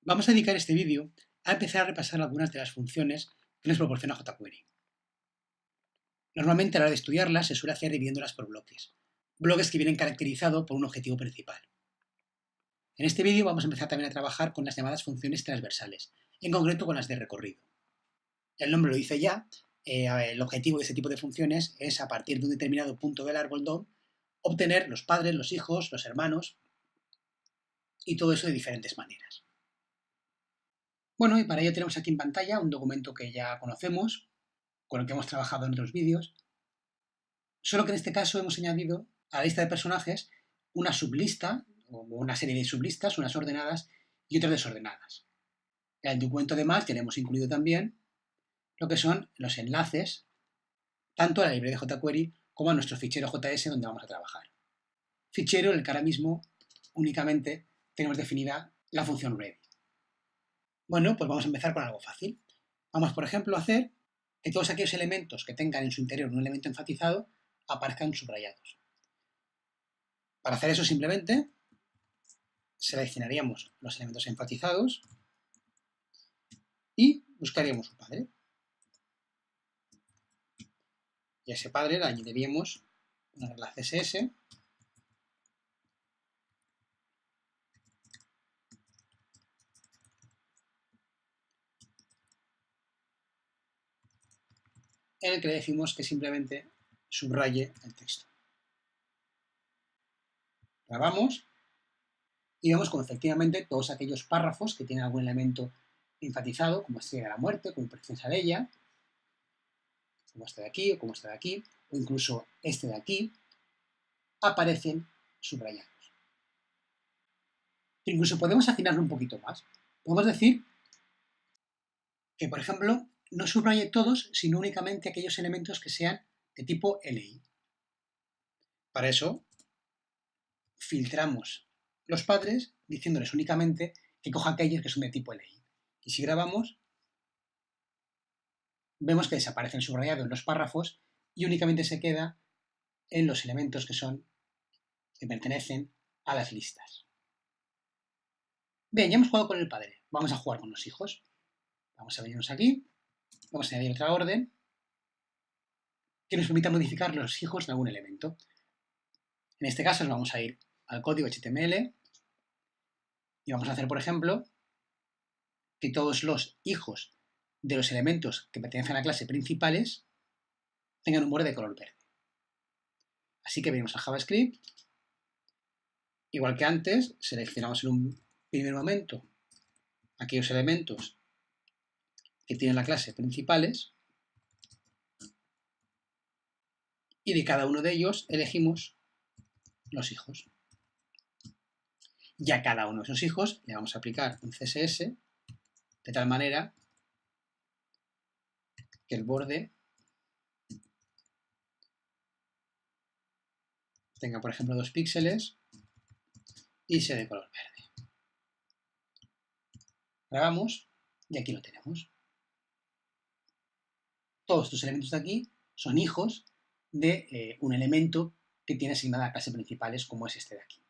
Vamos a dedicar este vídeo a empezar a repasar algunas de las funciones que nos proporciona jQuery. Normalmente a la hora de estudiarlas se suele hacer dividiéndolas por bloques que vienen caracterizados por un objetivo principal. En este vídeo vamos a empezar también a trabajar con las llamadas funciones transversales, en concreto con las de recorrido. El nombre lo dice ya, el objetivo de este tipo de funciones es a partir de un determinado punto del árbol DOM obtener los padres, los hijos, los hermanos y todo eso de diferentes maneras. Bueno, y para ello tenemos aquí en pantalla un documento que ya conocemos, con el que hemos trabajado en otros vídeos, solo que en este caso hemos añadido a la lista de personajes una sublista, o una serie de sublistas, unas ordenadas y otras desordenadas. En el documento además ya le hemos incluido también lo que son los enlaces, tanto a la librería de jQuery como a nuestro fichero JS donde vamos a trabajar. Fichero en el que ahora mismo únicamente tenemos definida la función ready. Bueno, pues vamos a empezar con algo fácil. Vamos, por ejemplo, a hacer que todos aquellos elementos que tengan en su interior un elemento enfatizado aparezcan subrayados. Para hacer eso simplemente seleccionaríamos los elementos enfatizados y buscaríamos un padre. Y a ese padre le añadiríamos una regla CSS en el que le decimos que simplemente subraye el texto. Grabamos y vemos como efectivamente todos aquellos párrafos que tienen algún elemento enfatizado, como estrella de la muerte, como princesa de ella, como este de aquí o como este de aquí, o incluso este de aquí, aparecen subrayados. Pero incluso podemos afinarlo un poquito más. Podemos decir que, por ejemplo, no subraye todos, sino únicamente aquellos elementos que sean de tipo LI. Para eso, filtramos los padres diciéndoles únicamente que coja aquellos que son de tipo LI. Y si grabamos, vemos que desaparecen subrayados en los párrafos y únicamente se queda en los elementos que pertenecen a las listas. Bien, ya hemos jugado con el padre. Vamos a jugar con los hijos. Vamos a venirnos aquí. Vamos a añadir otra orden que nos permita modificar los hijos de algún elemento. En este caso nos vamos a ir al código HTML y vamos a hacer, por ejemplo, que todos los hijos de los elementos que pertenecen a la clase principales tengan un borde de color verde. Así que venimos a JavaScript. Igual que antes, seleccionamos en un primer momento aquellos elementos que tienen la clase principales y de cada uno de ellos elegimos los hijos. Y a cada uno de esos hijos le vamos a aplicar un CSS de tal manera que el borde tenga, por ejemplo, 2 píxeles y sea de color verde. Grabamos y aquí lo tenemos. Todos estos elementos de aquí son hijos de un elemento que tiene asignada a la clase principales, como es este de aquí.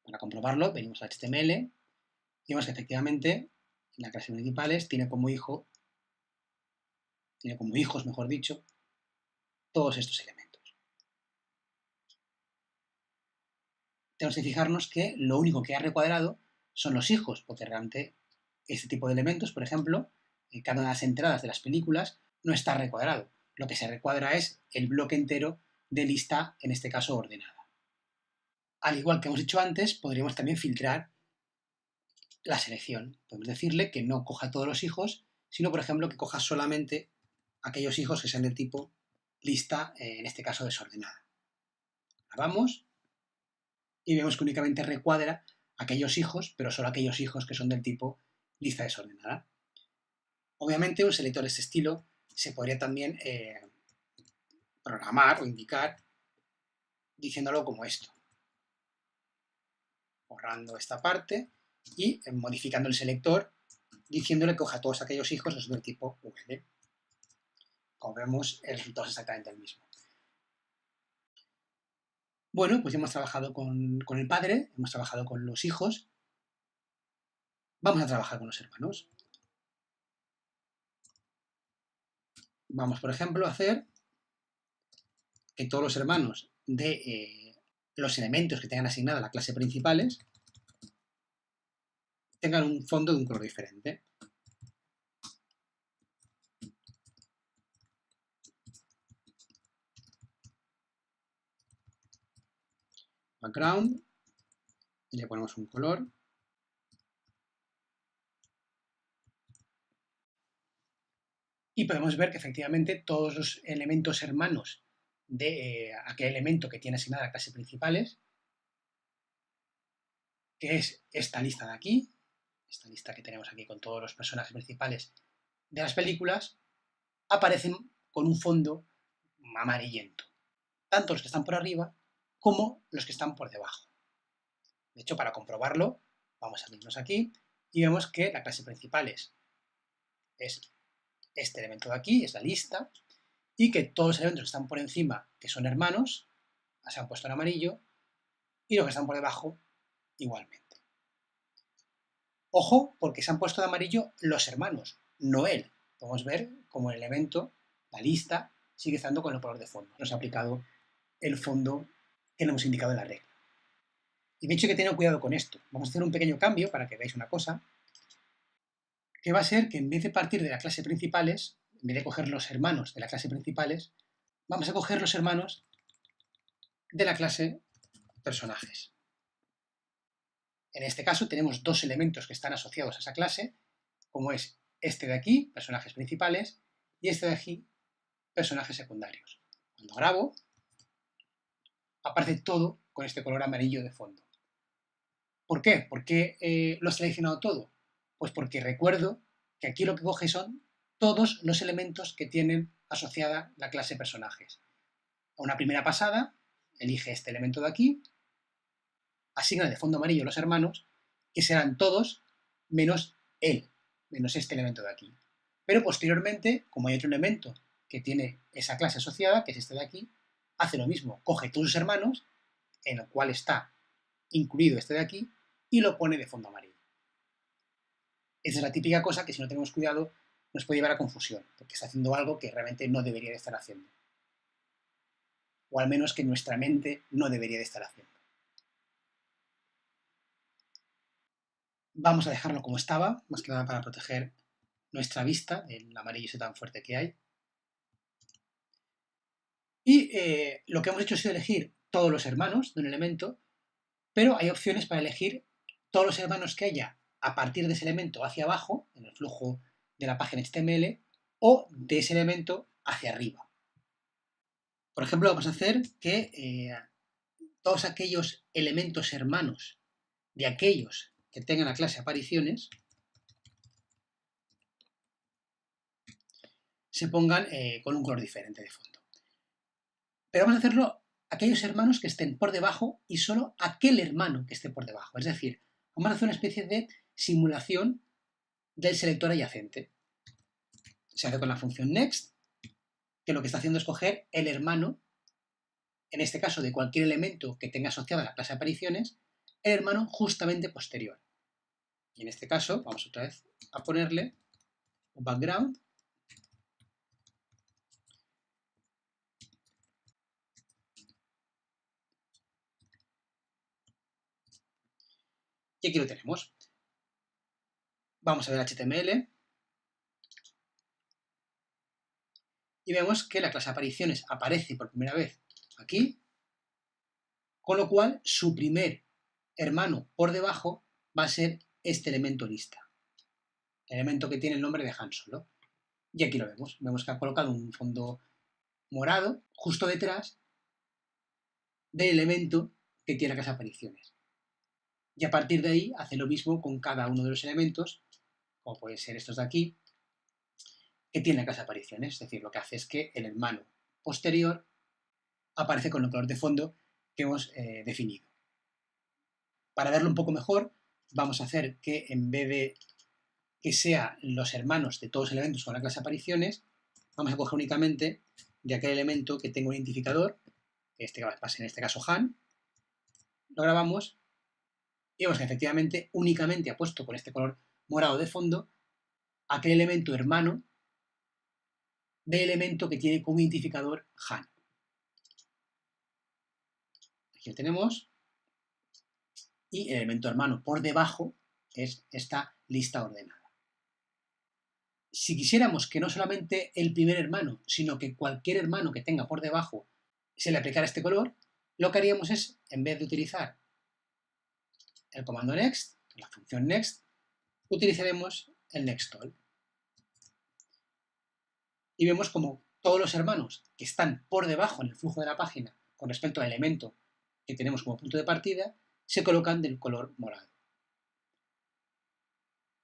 Para comprobarlo, venimos a HTML y vemos que efectivamente en la clase principales tiene como hijos, mejor dicho, todos estos elementos. Tenemos que fijarnos que lo único que ha recuadrado son los hijos, porque realmente este tipo de elementos, por ejemplo, en cada una de las entradas de las películas no está recuadrado. Lo que se recuadra es el bloque entero de lista, en este caso ordenada. Al igual que hemos hecho antes, podríamos también filtrar la selección. Podemos decirle que no coja todos los hijos, sino, por ejemplo, que coja solamente aquellos hijos que sean del tipo lista, en este caso desordenada. Grabamos y vemos que únicamente recuadra aquellos hijos, pero solo aquellos hijos que son del tipo lista desordenada. Obviamente, un selector de este estilo se podría también programar o indicar diciéndolo como esto. Borrando esta parte y modificando el selector diciéndole que coja todos aquellos hijos que son del tipo VL. Como vemos, el resultado es exactamente el mismo. Bueno, pues ya hemos trabajado con el padre, hemos trabajado con los hijos Vamos a trabajar con los hermanos. Vamos, por ejemplo, a hacer que todos los hermanos de los elementos que tengan asignada la clase principales tengan un fondo de un color diferente. Background, y le ponemos un color. Y podemos ver que efectivamente todos los elementos hermanos de aquel elemento que tiene asignada la clase principales, que es esta lista de aquí, esta lista que tenemos aquí con todos los personajes principales de las películas, aparecen con un fondo amarillento, tanto los que están por arriba como los que están por debajo. De hecho, para comprobarlo, vamos a irnos aquí y vemos que la clase principal es este elemento de aquí, es la lista, y que todos los elementos que están por encima, que son hermanos, se han puesto en amarillo, y los que están por debajo, igualmente. Ojo, porque se han puesto de amarillo los hermanos, no él. Podemos ver como el elemento, la lista, sigue estando con el color de fondo. Nos ha aplicado el fondo que le hemos indicado en la regla. Y de hecho hay que tener cuidado con esto. Vamos a hacer un pequeño cambio para que veáis una cosa, que va a ser que en vez de partir de la clase principales, en vez de coger los hermanos de la clase principales, vamos a coger los hermanos de la clase personajes. En este caso tenemos dos elementos que están asociados a esa clase, como es este de aquí, personajes principales, y este de aquí, personajes secundarios. Cuando grabo, aparece todo con este color amarillo de fondo. ¿Por qué? ¿Por qué lo he seleccionado todo? Pues porque recuerdo que aquí lo que coge son todos los elementos que tienen asociada la clase personajes. A una primera pasada, elige este elemento de aquí, asigna de fondo amarillo los hermanos, que serán todos menos él, menos este elemento de aquí. Pero posteriormente, como hay otro elemento que tiene esa clase asociada, que es este de aquí, hace lo mismo, coge todos sus hermanos, en el cual está incluido este de aquí, y lo pone de fondo amarillo. Esa es la típica cosa que si no tenemos cuidado nos puede llevar a confusión, porque está haciendo algo que realmente no debería de estar haciendo. O al menos que nuestra mente no debería de estar haciendo. Vamos a dejarlo como estaba, más que nada para proteger nuestra vista del amarillo ese tan fuerte que hay. Y lo que hemos hecho ha sido elegir todos los hermanos de un elemento, pero hay opciones para elegir todos los hermanos que haya a partir de ese elemento hacia abajo, en el flujo de la página HTML, o de ese elemento hacia arriba. Por ejemplo, vamos a hacer que todos aquellos elementos hermanos de aquellos que tengan la clase apariciones se pongan con un color diferente de fondo. Pero vamos a hacerlo aquellos hermanos que estén por debajo y solo aquel hermano que esté por debajo. Es decir, vamos a hacer una especie de simulación del selector adyacente. Se hace con la función next, que lo que está haciendo es coger el hermano, en este caso de cualquier elemento que tenga asociada la clase apariciones, el hermano justamente posterior. Y en este caso vamos otra vez a ponerle un background y aquí lo tenemos. Vamos a ver HTML y vemos que la clase apariciones aparece por primera vez aquí, con lo cual su primer hermano por debajo va a ser este elemento lista, el elemento que tiene el nombre de Han Solo. Y aquí lo vemos, vemos que ha colocado un fondo morado justo detrás del elemento que tiene la clase apariciones. Y a partir de ahí hace lo mismo con cada uno de los elementos, como pueden ser estos de aquí, que tiene la clase apariciones. Es decir, lo que hace es que el hermano posterior aparece con el color de fondo que hemos definido. Para verlo un poco mejor, vamos a hacer que en vez de que sean los hermanos de todos los elementos con la clase apariciones, vamos a coger únicamente de aquel elemento que tenga un identificador, que va a ser en este caso Han, lo grabamos y vemos que efectivamente únicamente ha puesto con este color morado de fondo aquel elemento hermano del elemento que tiene como identificador Han. Aquí lo tenemos. Y el elemento hermano por debajo es esta lista ordenada. Si quisiéramos que no solamente el primer hermano, sino que cualquier hermano que tenga por debajo se le aplicara este color, lo que haríamos es, en vez de utilizar el comando next, la función next, utilizaremos el nextAll. Y vemos como todos los hermanos que están por debajo en el flujo de la página con respecto al elemento que tenemos como punto de partida, se colocan del color morado.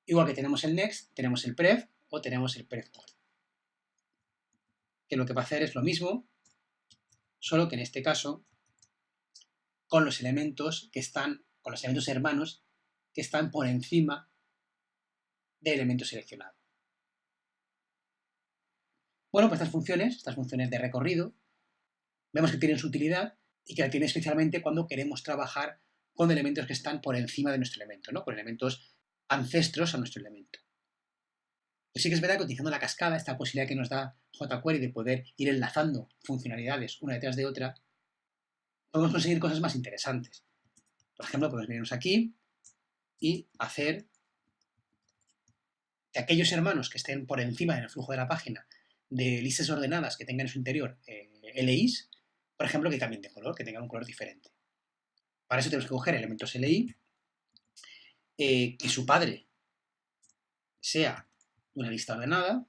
Igual que tenemos el next, tenemos el pref o tenemos el pref_all. Que lo que va a hacer es lo mismo, solo que en este caso con los elementos hermanos que están por encima del elemento seleccionado. Bueno, pues estas funciones de recorrido, vemos que tienen su utilidad y que la tienen especialmente cuando queremos trabajar con elementos que están por encima de nuestro elemento, ¿no? Con elementos ancestros a nuestro elemento. Pues sí que es verdad que utilizando la cascada, esta posibilidad que nos da jQuery de poder ir enlazando funcionalidades una detrás de otra, podemos conseguir cosas más interesantes. Por ejemplo, podemos venirnos aquí y hacer que aquellos hermanos que estén por encima en el flujo de la página de listas ordenadas que tengan en su interior LIs, por ejemplo, que cambien de color, que tengan un color diferente. Para eso tenemos que coger elementos LI, que su padre sea una lista ordenada,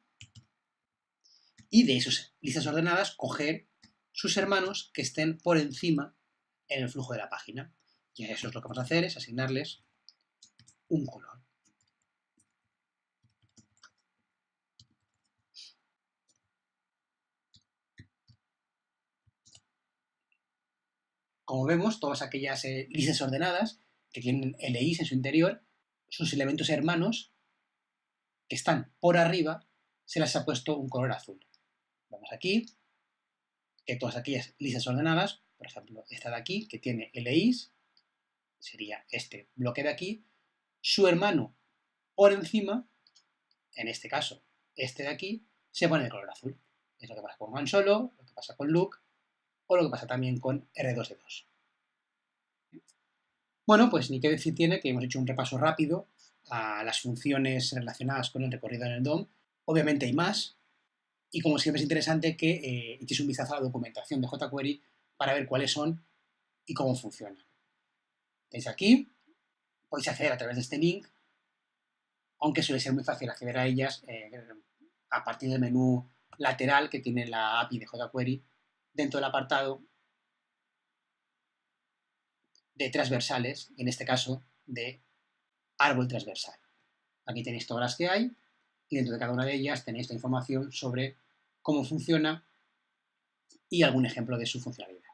y de esas listas ordenadas coger sus hermanos que estén por encima en el flujo de la página. Y eso es lo que vamos a hacer, es asignarles un color. Como vemos, todas aquellas listas ordenadas que tienen LIs en su interior, sus elementos hermanos que están por arriba, se les ha puesto un color azul. Vamos aquí, que todas aquellas listas ordenadas, por ejemplo, esta de aquí, que tiene LIs, sería este bloque de aquí, su hermano por encima, en este caso, este de aquí, se pone de color azul. Es lo que pasa con OneSolo, lo que pasa con Look, o lo que pasa también con R2D2. Bueno, pues ni qué decir tiene que hemos hecho un repaso rápido a las funciones relacionadas con el recorrido en el DOM. Obviamente hay más, y como siempre es interesante que echéis un vistazo a la documentación de jQuery para ver cuáles son y cómo funcionan. Tenéis aquí, podéis acceder a través de este link, aunque suele ser muy fácil acceder a ellas a partir del menú lateral que tiene la API de jQuery dentro del apartado de transversales, en este caso de árbol transversal. Aquí tenéis todas las que hay y dentro de cada una de ellas tenéis la información sobre cómo funciona y algún ejemplo de su funcionalidad.